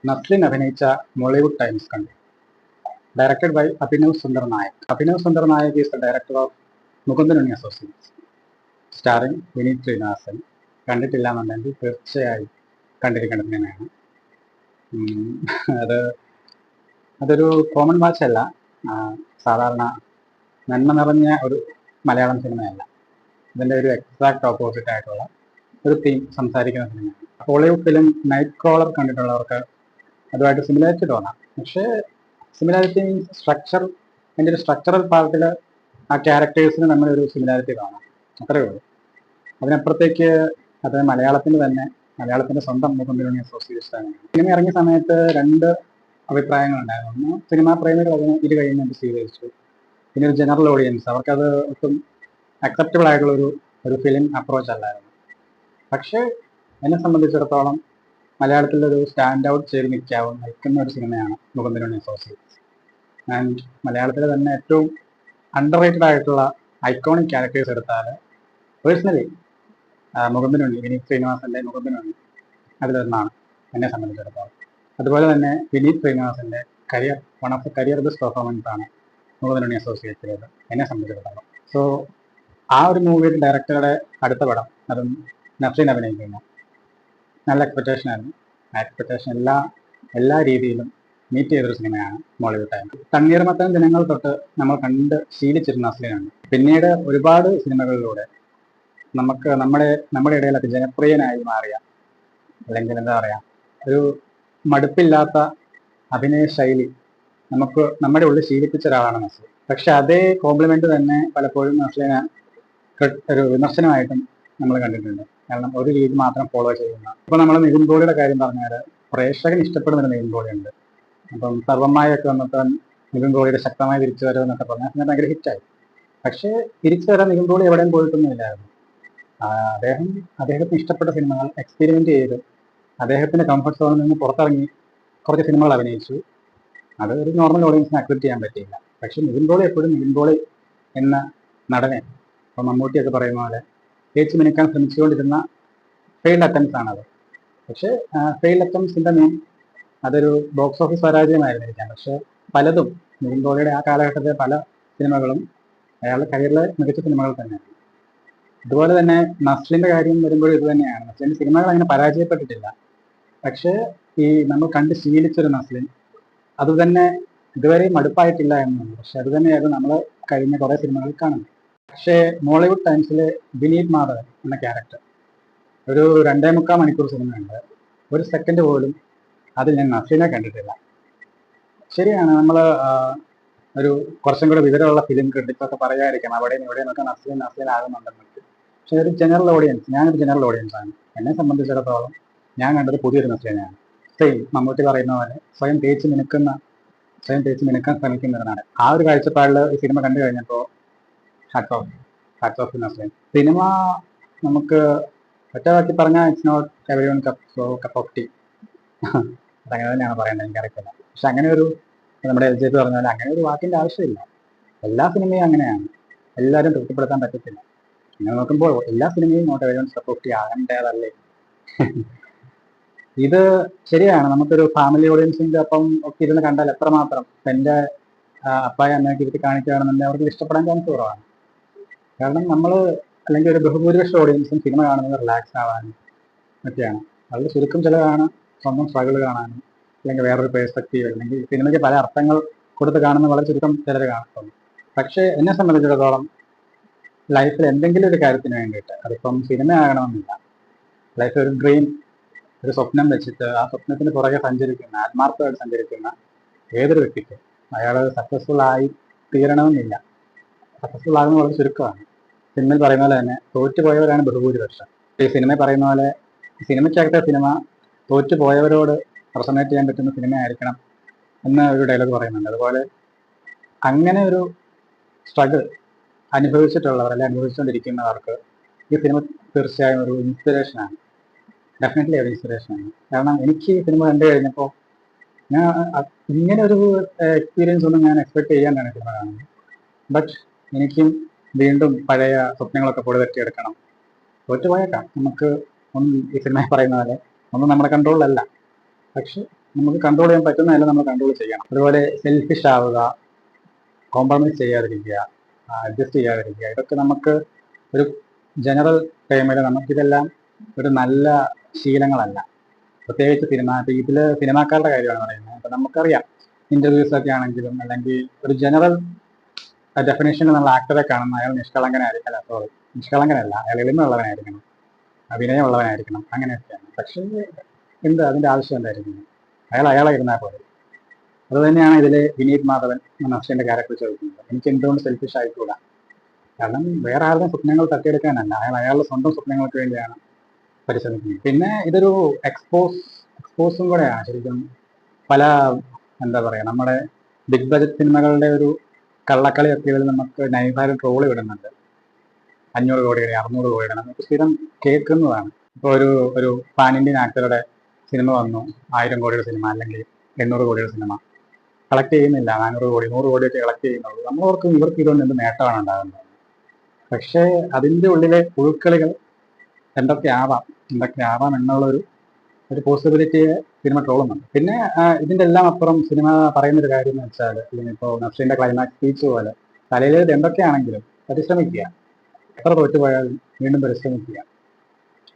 നസ്ലിൻ അഭിനയിച്ച മോളിവുഡ് ടൈംസ് കണ്ടു. Directed by Abhinav Sundar Nayak. Abhinav Sundar Nayak is the director of Mukundan Unni Associates, starring Vineeth Sreenivasan. കണ്ടിട്ടില്ല എന്നുണ്ടെങ്കിൽ തീർച്ചയായും കണ്ടിരിക്കേണ്ട സിനിമയാണ്. അത് അതൊരു കോമൺ വാച്ച് അല്ല. സാധാരണ നന്മ നിറഞ്ഞ ഒരു മലയാളം സിനിമയല്ല. ഇതിൻ്റെ ഒരു എക്സാക്ട് ഓപ്പോസിറ്റ് ആയിട്ടുള്ള ഒരു തീം സംസാരിക്കുന്ന സിനിമയാണ്. ഹോളിവുഡ് ഫിലിം നൈറ്റ് ക്രോളർ കണ്ടിട്ടുള്ളവർക്ക് അതുമായിട്ട് സിമിലാരിറ്റി തോന്നാം. പക്ഷേ സിമിലാരിറ്റി മീൻസ് സ്ട്രക്ചർ, അതിൻ്റെ ഒരു സ്ട്രക്ചറൽ പാർട്ടിൽ ആ ക്യാരക്ടേഴ്സിന് നമ്മളൊരു സിമിലാരിറ്റി കാണാം, അത്രയേ ഉള്ളൂ. അതിനപ്പുറത്തേക്ക് അത് മലയാളത്തിൻ്റെ സ്വന്തം മുകുന്ദൻ അസോസിയേഷൻ. സിനിമ ഇറങ്ങിയ സമയത്ത് രണ്ട് അഭിപ്രായങ്ങളുണ്ടായിരുന്നു. ഒന്ന്, സിനിമാ പ്രേമികൾ അതിന് ഇരു കഴിയുന്നത് സ്വീകരിച്ചു. പിന്നെ ഒരു ജനറൽ ഓഡിയൻസ്, അവർക്കത് ഒട്ടും അക്സെപ്റ്റബിൾ ആയിട്ടുള്ള ഒരു ഫിലിം അപ്രോച്ച് അല്ലായിരുന്നു. പക്ഷേ എന്നെ സംബന്ധിച്ചിടത്തോളം മലയാളത്തിലൊരു സ്റ്റാൻഡ് ഔട്ട് ചെയ്ത് നിൽക്കുന്ന ഒരു സിനിമയാണ് മുകുന്ദൻ ഉണ്ണി അസോസിയേറ്റ്സ്. ആൻഡ് മലയാളത്തിലെ തന്നെ ഏറ്റവും അണ്ടർ റേറ്റഡ് ആയിട്ടുള്ള ഐക്കോണിക് ക്യാരക്ടേഴ്സ് എടുത്താൽ പേഴ്സണലി മുകുന്ദൻ ഉണ്ണി, വിനീത് ശ്രീനിവാസന്റെ മുകുന്ദൻ ഉണ്ണി അതിലൊന്നാണ് എന്നെ സംബന്ധിച്ചിടത്തോളം. അതുപോലെ തന്നെ വിനീത് ശ്രീനിവാസന്റെ one of the career best performance ആണ് മുകുന്ദൻ ഉണ്ണി അസോസിയേറ്റ്സിലേത് എന്നെ സംബന്ധിച്ചിടത്തോളം. സോ ആ ഒരു മൂവിയുടെ ഡയറക്ടറുടെ അടുത്ത പടം, അതും നസ്ലിൻ അഭിനയിക്കുന്നു. നല്ല എക്സ്പെക്ടേഷൻ ആയിരുന്നു. ആ എക്സ്പെക്ടേഷൻ എല്ലാ രീതിയിലും മീറ്റ് ചെയ്തൊരു സിനിമയാണ് മോളിവുഡ് ടൈം. തണ്ണീർമത്തൻ ദിനങ്ങൾ തൊട്ട് നമ്മൾ കണ്ട് ശീലിച്ചിരുന്ന നസ്ലിനുണ്ട്. പിന്നീട് ഒരുപാട് സിനിമകളിലൂടെ നമ്മുടെ ഇടയിലൊക്കെ ജനപ്രിയനായി മാറിയ, അല്ലെങ്കിൽ എന്താ പറയുക, ഒരു മടുപ്പില്ലാത്ത അഭിനയ ശൈലി നമ്മുടെ ഉള്ളിൽ ശീലിപ്പിച്ച ഒരാളാണ് നസ്ലിൻ. പക്ഷെ അതേ കോംപ്ലിമെന്റ് തന്നെ പലപ്പോഴും നസ്ലിന് ഒരു വിമർശനമായിട്ടും നമ്മൾ കണ്ടിട്ടുണ്ട്. കാരണം ഒരു രീതി മാത്രം ഫോളോ ചെയ്യുന്ന. ഇപ്പൊ നമ്മൾ നിവിൻ പോളിയുടെ കാര്യം പറഞ്ഞാൽ പ്രേക്ഷകൻ ഇഷ്ടപ്പെടുന്ന ഒരു നിവിൻ പോളി ഉണ്ട്. അപ്പം സർവമായൊക്കെ വന്നിട്ട് നിവിൻ പോളിയുടെ ശക്തമായ തിരിച്ചു വരവ് എന്നൊക്കെ പറഞ്ഞാൽ പിന്നെ ഭയങ്കര ഹിറ്റായി. പക്ഷേ തിരിച്ചു വരാൻ നിവിൻ പോളി എവിടെയും പോയിട്ടൊന്നുമില്ലായിരുന്നു. അദ്ദേഹത്തിന് ഇഷ്ടപ്പെട്ട സിനിമകൾ എക്സ്പെരിമെന്റ് ചെയ്ത് അദ്ദേഹത്തിന്റെ കംഫർട്ട് സോണിൽ നിന്ന് പുറത്തിറങ്ങി കുറച്ച് സിനിമകൾ അഭിനയിച്ചു. അത് ഒരു നോർമൽ ഓഡിയൻസിന് അക്സെപ്റ്റ് ചെയ്യാൻ പറ്റിയില്ല. പക്ഷെ നിവിൻ പോളി എപ്പോഴും നിവിൻ പോളി എന്ന നടനെ, ഇപ്പം മമ്മൂട്ടിയൊക്കെ പറയുന്ന പോലെ തേച്ച് മിനുക്കാൻ ശ്രമിച്ചുകൊണ്ടിരുന്ന ഫെയിൽഡ് അറ്റംപ്റ്റ്സ് ആണത്. പക്ഷേ ഫെയിൽഡ് അറ്റംപ്റ്റ്സിന്റെ മീൻ അതൊരു ബോക്സ് ഓഫീസ് പരാജയമായിരുന്നിരിക്കാം. പക്ഷെ പലതും നിവിൻ പോളിയുടെ ആ കാലഘട്ടത്തിലെ പല സിനിമകളും അയാളുടെ കരിയറിലെ മികച്ച സിനിമകൾ തന്നെയാണ്. അതുപോലെ തന്നെ നസ്ലിന്റെ കാര്യം വരുമ്പോഴും ഇത് തന്നെയാണ്. നസ്ലിന്റെ സിനിമകൾ അങ്ങനെ പരാജയപ്പെട്ടിട്ടില്ല. പക്ഷേ ഈ നമ്മൾ കണ്ട് ശീലിച്ചൊരു നസ്ലിൻ അത് തന്നെ ഇതുവരെ മടുപ്പായിട്ടില്ല എന്നുണ്ട്. പക്ഷെ അത് തന്നെയായിരുന്നു നമ്മൾ കഴിഞ്ഞ കുറേ സിനിമകളിൽ കാണുന്നത്. പക്ഷേ മോളിവുഡ് ടൈംസിലെ വിനീത് മാധവൻ എന്ന ക്യാരക്ടർ ഒരു 2.25 മണിക്കൂർ സിനിമയുണ്ട്. ഒരു സെക്കൻഡ് പോലും അതിൽ ഞാൻ നസ്ലിനെ കണ്ടിട്ടില്ല. ശരിയാണ്, നമ്മൾ ഒരു കുറച്ചും കൂടെ വിവരമുള്ള ഫിലിം ക്രിട്ടിക്സൊക്കെ പറയാതിരിക്കാം അവിടെയും ഇവിടെയൊക്കെ നസ്ലിൻ ആകുന്നുണ്ടെന്നൊക്കെ. പക്ഷെ ഒരു ജനറൽ ഓഡിയൻസ്, ഞാനൊരു ജനറൽ ഓഡിയൻസ് ആണ്. എന്നെ സംബന്ധിച്ചിടത്തോളം ഞാൻ കണ്ടത് പുതിയൊരു നസ്ലിനെയാണ്. സെയിം മമ്മൂട്ടി പറയുന്ന പോലെ സ്വയം തേച്ച് മിനുക്കാൻ ശ്രമിക്കുന്നവരാണ്. ആ ഒരു കാഴ്ചപ്പാടിൽ ഈ സിനിമ കണ്ടു കഴിഞ്ഞപ്പോൾ ഹാറ്റ്സ് ഓഫ് നസ്ലിൻ. സിനിമ നമുക്ക് ഒറ്റവാക്കി പറഞ്ഞാൽ it's not every one cup of tea. അതങ്ങനെ തന്നെയാണ് പറയേണ്ടത്, എനിക്കറിയില്ല. പക്ഷെ അങ്ങനെ ഒരു നമ്മുടെ LJP പറഞ്ഞ പോലെ അങ്ങനെ ഒരു വാക്കിന്റെ ആവശ്യമില്ല. എല്ലാ സിനിമയും അങ്ങനെയാണ്, എല്ലാവരും തൃപ്തിപ്പെടുത്താൻ പറ്റത്തില്ല. അങ്ങനെ നോക്കുമ്പോൾ എല്ലാ സിനിമയും not every one cup of tea ആകേണ്ടതല്ലേ. ഇത് ശരിയാണ്, നമുക്കൊരു ഫാമിലി ഓഡിയൻസിന്റെ ഒപ്പം ഒക്കെ ഇരുന്ന് കണ്ടാൽ എത്രമാത്രം എൻ്റെ അപ്പായ അമ്മയൊക്കെ ഇരുത്തി കാണിക്കുകയാണെന്നുണ്ടെങ്കിൽ അവർക്ക് ഇഷ്ടപ്പെടാൻ ചാൻസ് കുറവാണ്. കാരണം അല്ലെങ്കിൽ ഒരു ബഹുഭൂരിപക്ഷ ഓഡിയൻസും സിനിമ കാണുന്നത് റിലാക്സ് ആവാനും ഒക്കെയാണ്. വളരെ ചുരുക്കം ചിലരാണ് സ്വന്തം സ്ട്രഗിൾ കാണാനും അല്ലെങ്കിൽ വേറൊരു പേഴ്സ്പെക്റ്റീവ് അല്ലെങ്കിൽ സിനിമയ്ക്ക് പല അർത്ഥങ്ങൾ കൊടുത്ത് കാണുന്ന വളരെ ചുരുക്കം ചിലർ കാണത്തുള്ളൂ. പക്ഷേ എന്നെ സംബന്ധിച്ചിടത്തോളം ലൈഫിൽ എന്തെങ്കിലും ഒരു കാര്യത്തിന് വേണ്ടിയിട്ട്, അതിപ്പം സിനിമ ആകണമെന്നില്ല, ലൈഫിൽ ഒരു ഡ്രീം, ഒരു സ്വപ്നം വെച്ചിട്ട് ആ സ്വപ്നത്തിന് പുറകെ ആത്മാർത്ഥമായിട്ട് സഞ്ചരിക്കുന്ന ഏതൊരു വ്യക്തിക്ക് അയാൾ സക്സസ്ഫുൾ ആയി തീരണമെന്നില്ല. സക്സസ്ഫുൾ ആകുന്ന വളരെ ചുരുക്കമാണ്. സിനിമയിൽ പറയുന്ന പോലെ തന്നെ തോറ്റുപോയവരാണ് ബഹുഭൂരിപക്ഷം. ഈ സിനിമ പറയുന്ന പോലെ സിനിമയ്ക്കകത്തെ സിനിമ തോറ്റുപോയവരോട് റെസൊണേറ്റ് ചെയ്യാൻ പറ്റുന്ന സിനിമ ആയിരിക്കണം എന്ന ഒരു ഡയലോഗ് പറയുന്നുണ്ട്. അതുപോലെ അങ്ങനെ ഒരു സ്ട്രഗിൾ അനുഭവിച്ചിട്ടുള്ളവർ അല്ലെങ്കിൽ അനുഭവിച്ചുകൊണ്ടിരിക്കുന്നവർക്ക് ഈ സിനിമ തീർച്ചയായും ഒരു ഇൻസ്പിറേഷനാണ്. ഡെഫിനറ്റ്ലി ഒരു ഇൻസ്പിറേഷനാണ്. കാരണം എനിക്ക് ഈ സിനിമ കണ്ടു കഴിഞ്ഞപ്പോൾ ഞാൻ ഇങ്ങനെ ഒരു എക്സ്പീരിയൻസ് ഒന്നും ഞാൻ എക്സ്പെക്ട് ചെയ്യാണ്ടാണ് സിനിമ കാണുന്നത്. ബട്ട് എനിക്കും വീണ്ടും പഴയ സ്വപ്നങ്ങളൊക്കെ പൊടിതട്ടിയെടുക്കണം. തോറ്റുപോയേക്കാം, നമുക്ക് ഒന്നും ഈ സിനിമ പറയുന്ന പോലെ ഒന്നും നമ്മുടെ കൺട്രോളിലല്ല. പക്ഷെ നമുക്ക് കൺട്രോൾ ചെയ്യാൻ പറ്റുന്നതല്ല നമ്മൾ കൺട്രോൾ ചെയ്യണം. അതുപോലെ സെൽഫിഷ് ആവുക, കോംപ്രമൈസ് ചെയ്യാതിരിക്കുക, അഡ്ജസ്റ്റ് ചെയ്യാതിരിക്കുക, ഇതൊക്കെ നമുക്ക് ഒരു ജനറൽ ടൈമിൽ നമുക്കിതെല്ലാം ഒരു നല്ല ശീലങ്ങളല്ല. പ്രത്യേകിച്ച് സിനിമ, ഇതിൽ സിനിമാക്കാരുടെ കാര്യമാണ് പറയുന്നത്. അപ്പം നമുക്കറിയാം, ഇന്റർവ്യൂസ് ഒക്കെ ആണെങ്കിലും അല്ലെങ്കിൽ ഒരു ജനറൽ ഡെഫിനേഷനിൽ നമ്മൾ ആക്ടറെ കാണുന്ന അയാൾ നിഷ്കളങ്കനായിരിക്കണം. സോറി, നിഷ്കളങ്കനല്ല, അയാൾ എളിമയുള്ളവനായിരിക്കണം, അഭിനയമുള്ളവനായിരിക്കണം, അങ്ങനെയൊക്കെയാണ്. പക്ഷേ അതിന്റെ ആവശ്യം എന്തായിരിക്കും? അയാളെ ഇരുന്നാൽ പോലെ. അതുതന്നെയാണ് ഇതിൽ വിനീത് മാധവൻ എന്ന അക്ഷയന്റെ ക്യാരക്ടർ ചോദിക്കുന്നത്. എനിക്ക് എന്തുകൊണ്ട് സെൽഫിഷ് ആയിക്കൂടാ? കാരണം വേറെ ആരുടെയും സ്വപ്നങ്ങൾ തട്ടിയെടുക്കാനല്ല, അയാളുടെ സ്വന്തം സ്വപ്നങ്ങൾക്ക് വേണ്ടിയാണ് പരിശ്രമിക്കുന്നത്. പിന്നെ ഇതൊരു എക്സ്പോസും കൂടെയാണ് ശരിക്കും. പല എന്താ പറയുക, നമ്മുടെ ബിഗ് ബജറ്റ് സിനിമകളുടെ ഒരു കള്ളക്കളി ഒക്കെ നമുക്ക് നൈസായിട്ട് ട്രോള് വിടുന്നുണ്ട്. 500 കോടിയുടെ 600 കോടിയുടെ നമുക്ക് സ്ഥിരം കേൾക്കുന്നതാണ്. ഇപ്പോൾ ഒരു പാൻ ഇന്ത്യൻ ആക്ടറുടെ സിനിമ വന്നു, 1000 കോടിയുടെ സിനിമ അല്ലെങ്കിൽ 800 കോടിയുടെ സിനിമ കളക്ട് ചെയ്യുന്നില്ല, 400 കോടി 100 കോടിയൊക്കെ കളക്ട് ചെയ്യുന്നുള്ളൂ. നമ്മളോർക്കും ഇവർക്ക് ഇതുകൊണ്ട് എന്ത് നേട്ടമാണ് ഉണ്ടാകുന്നത്. പക്ഷേ അതിൻ്റെ ഉള്ളിലെ ഉൾക്കളികൾ എന്തൊക്കെ ആവാം എന്നുള്ള ഒരു പോസിബിലിറ്റിയെ സിനിമ ട്രോളുന്നുണ്ട്. പിന്നെ ഇതിൻ്റെ എല്ലാം അപ്പുറം സിനിമ പറയുന്നൊരു കാര്യം എന്ന് വെച്ചാൽ, ഇപ്പോൾ നഫ്സിന്റെ ക്ലൈമാക്സ് സ്പീച്ച് പോലെ തലയിലേത് എന്തൊക്കെയാണെങ്കിലും പരിശ്രമിക്കുക, എത്ര തോറ്റുപോയാലും വീണ്ടും പരിശ്രമിക്കുക.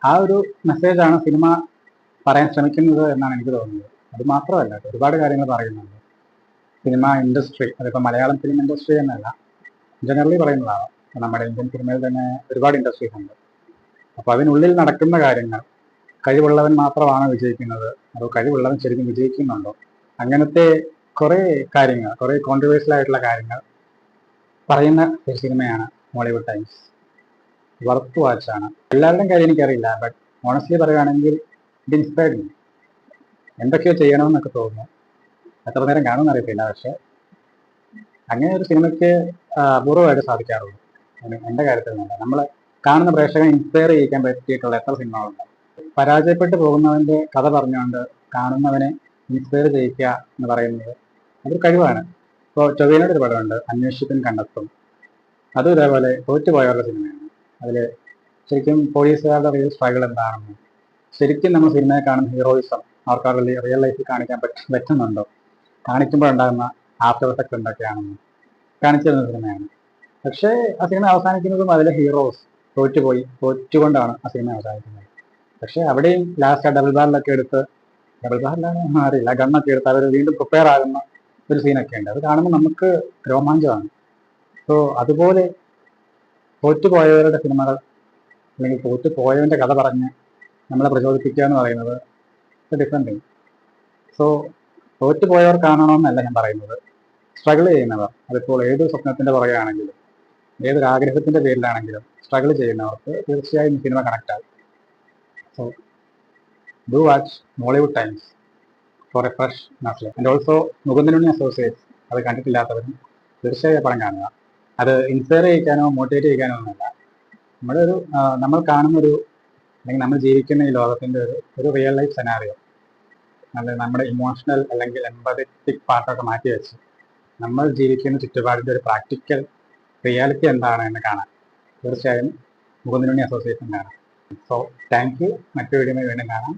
ആ ഒരു മെസ്സേജാണ് സിനിമ പറയാൻ ശ്രമിക്കുന്നത് എന്നാണ് എനിക്ക് തോന്നുന്നത്. അത് മാത്രമല്ല, ഒരുപാട് കാര്യങ്ങൾ പറയുന്നുണ്ട്. സിനിമ ഇൻഡസ്ട്രി, അതിപ്പോൾ മലയാളം ഫിലിം ഇൻഡസ്ട്രി എന്നല്ല, ജനറലി പറയുന്നതാണ്. നമ്മുടെ ഇന്ത്യൻ സിനിമയിൽ തന്നെ ഒരുപാട് ഇൻഡസ്ട്രീസ് ഉണ്ട്. അപ്പോൾ അതിനുള്ളിൽ നടക്കുന്ന കാര്യങ്ങൾ, കഴിവുള്ളവൻ മാത്രമാണ് വിജയിക്കുന്നത്, അതോ കഴിവുള്ളവൻ ശരിക്കും വിജയിക്കുന്നുണ്ടോ, അങ്ങനത്തെ കുറേ കാര്യങ്ങൾ, കുറേ കോൺട്രവേഴ്സ്യൽ ആയിട്ടുള്ള കാര്യങ്ങൾ പറയുന്ന ഒരു സിനിമയാണ് മോളിവുഡ് ടൈംസ്. വർത്ത് വാച്ചാണ്. എല്ലാവരുടെയും കാര്യം എനിക്കറിയില്ല, ബട്ട് ഓണസ്റ്റ്ലി പറയുകയാണെങ്കിൽ ഇത് ഇൻസ്പയർഡ് മീ. എന്തൊക്കെയോ ചെയ്യണമെന്നൊക്കെ തോന്നുന്നു. എത്ര നേരം കാണുമെന്ന് അറിയത്തില്ല, പക്ഷെ അങ്ങനെ ഒരു സിനിമയ്ക്ക് അപൂർവമായിട്ട് സാധിക്കാറുള്ളൂ. എൻ്റെ കാര്യത്തിൽ നിന്നല്ല, നമ്മൾ കാണുന്ന പ്രേക്ഷകനെ ഇൻസ്പയർ ചെയ്യിക്കാൻ പറ്റിയിട്ടുള്ള എത്ര സിനിമകളുണ്ട്. പരാജയപ്പെട്ടു പോകുന്നവന്റെ കഥ പറഞ്ഞുകൊണ്ട് കാണുന്നവനെ ഇൻസ്പയർ ചെയ്യിക്കുക എന്ന് പറയുന്നത് അതൊരു കഴിവാണ്. ഇപ്പോൾ ടൊവിനോയുടെ ഒരു പടമുണ്ട്, അന്വേഷിപ്പിൻ കണ്ടെത്തും. അതും ഇതേപോലെ തോറ്റുപോയവരുടെ സിനിമയാണ്. അതിൽ ശരിക്കും പോലീസുകാരുടെ റിയൽ സ്ട്രഗിൾ എന്താണെന്നും, ശരിക്കും നമ്മൾ സിനിമയെ കാണുന്ന ഹീറോയിസം അവർക്ക് റിയൽ ലൈഫിൽ കാണിക്കാൻ പറ്റുന്നുണ്ടോ, കാണിക്കുമ്പോഴുണ്ടാകുന്ന ആഫ്റ്റർ എഫക്ട് എന്തൊക്കെയാണെന്നും കാണിച്ചു തരുന്ന സിനിമയാണ്. പക്ഷേ ആ സിനിമ അവസാനിക്കുന്നതും അതിലെ ഹീറോസ് തോറ്റുകൊണ്ടാണ് ആ സിനിമ അവസാനിക്കുന്നത്. പക്ഷെ അവിടെയും ലാസ്റ്റ് ആ ഡബിൾ ബാറിലാണ് അറിയില്ല, ഗണ്ണൊക്കെ എടുത്ത് അവർ വീണ്ടും പ്രിപ്പയർ ആകുന്ന ഒരു സീനൊക്കെ ഉണ്ട്. അത് കാണുമ്പോൾ നമുക്ക് രോമാഞ്ചമാണ്. സോ അതുപോലെ തോറ്റുപോയവരുടെ സിനിമകൾ അല്ലെങ്കിൽ തോറ്റുപോയവന്റെ കഥ പറഞ്ഞ് നമ്മളെ പ്രചോദിപ്പിക്കുക എന്ന് പറയുന്നത് ഡിഫറെൻറ്റ് തിങ്. സോ തോറ്റുപോയവർ കാണണമെന്നല്ല ഞാൻ പറയുന്നത്, സ്ട്രഗിൾ ചെയ്യുന്നവർ, അതിപ്പോൾ ഏത് സ്വപ്നത്തിന്റെ പുറകെയാണെങ്കിലും ഏതൊരു ആഗ്രഹത്തിന്റെ പേരിലാണെങ്കിലും സ്ട്രഗിൾ ചെയ്യുന്നവർക്ക് തീർച്ചയായും സിനിമ കണക്ട് ആകും. So do watch Mollywood Times for a fresh മസ്ലിം. ആൻഡ് ഓൾസോ മുകുന്ദനുണ്ണി അസോസിയേറ്റ്സ്, അത് കണ്ടിട്ടില്ലാത്തവരും തീർച്ചയായും പടം കാണുക. അത് ഇൻസ്പയർ ചെയ്യിക്കാനോ മോട്ടിവേറ്റ് ചെയ്യിക്കാനോ ഒന്നുമല്ല, നമ്മൾ കാണുന്നൊരു അല്ലെങ്കിൽ നമ്മൾ ജീവിക്കുന്ന ഈ ലോകത്തിന്റെ ഒരു റിയൽ ലൈഫ് സെനാറിയോ, നമ്മുടെ ഇമോഷണൽ അല്ലെങ്കിൽ എംപതറ്റിക് പാർട്ടൊക്കെ മാറ്റി വെച്ച് നമ്മൾ ജീവിക്കുന്ന ചുറ്റുപാടിന്റെ ഒരു പ്രാക്ടിക്കൽ റിയാലിറ്റി എന്താണ് എന്ന് കാണാൻ തീർച്ചയായും മുകുന്ദനുണ്ണി അസോസിയേഷൻ കാണാം. So thank you. മറ്റു വീഡിയോയിൽ വീണ്ടും കാണാം.